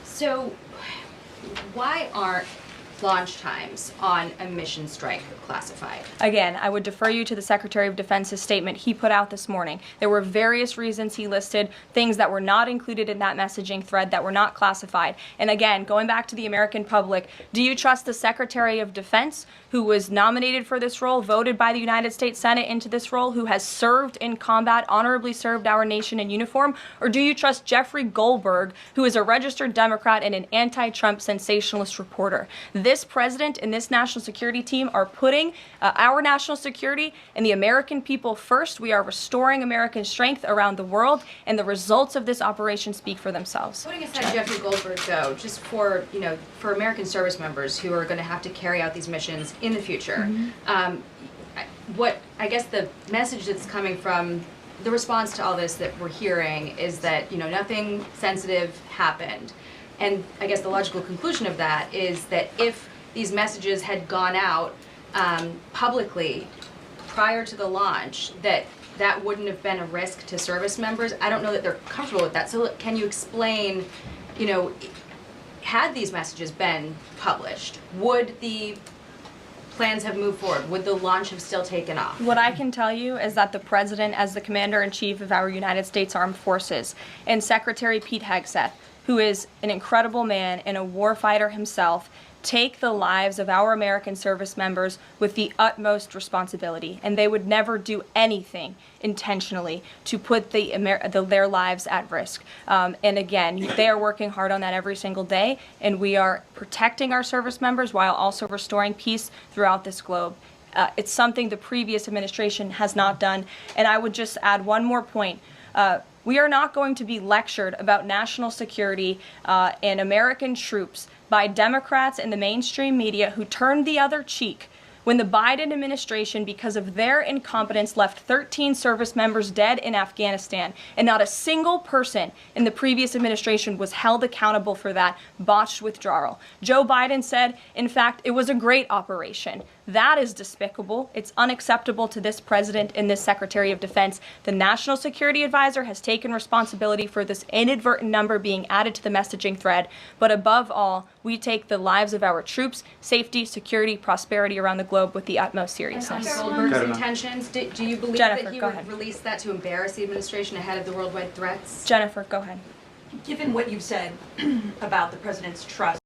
So why aren't launch times on a mission strike classified? Again, I would defer you to the Secretary of Defense's statement he put out this morning. There were various reasons he listed, things that were not included in that messaging thread that were not classified. And again, going back to the American public, do you trust the Secretary of Defense, who was nominated for this role, voted by the United States Senate into this role, who has served in combat, honorably served our nation in uniform? Or do you trust Jeffrey Goldberg, who is a registered Democrat and an anti-Trump sensationalist reporter? This president and this national security team are putting our national security and the American people first. We are restoring American strength around the world, and the results of this operation speak for themselves. Putting aside Jeffrey Goldberg, though, just for for American service members who are going to have to carry out these missions in the future, what I guess the message that's coming from the response to all this that we're hearing is that nothing sensitive happened. And I guess the logical conclusion of that is that if these messages had gone out publicly prior to the launch, that wouldn't have been a risk to service members. I don't know that they're comfortable with that. So can you explain, had these messages been published, would the plans have moved forward? Would the launch have still taken off? What I can tell you is that the President, as the Commander-in-Chief of our United States Armed Forces, and Secretary Pete Hegseth, who is an incredible man and a warfighter himself, take the lives of our American service members with the utmost responsibility, and they would never do anything intentionally to put their lives at risk. And again, they are working hard on that every single day, and we are protecting our service members while also restoring peace throughout this globe. It's something the previous administration has not done. And I would just add one more point. We are not going to be lectured about national security and American troops by Democrats and the mainstream media who turned the other cheek when the Biden administration, because of their incompetence, left 13 service members dead in Afghanistan, and not a single person in the previous administration was held accountable for that botched withdrawal. Joe Biden said, in fact, it was a great operation. That is despicable. It's unacceptable to this president and this Secretary of Defense. The National Security Advisor has taken responsibility for this inadvertent number being added to the messaging thread. But above all, we take the lives of our troops, safety, security, prosperity around the globe with the utmost seriousness. Goldberg's intentions, do you believe Jennifer, that he go would ahead. release that to embarrass the administration ahead of the worldwide threats? Jennifer, go ahead. Given what you've said about the president's trust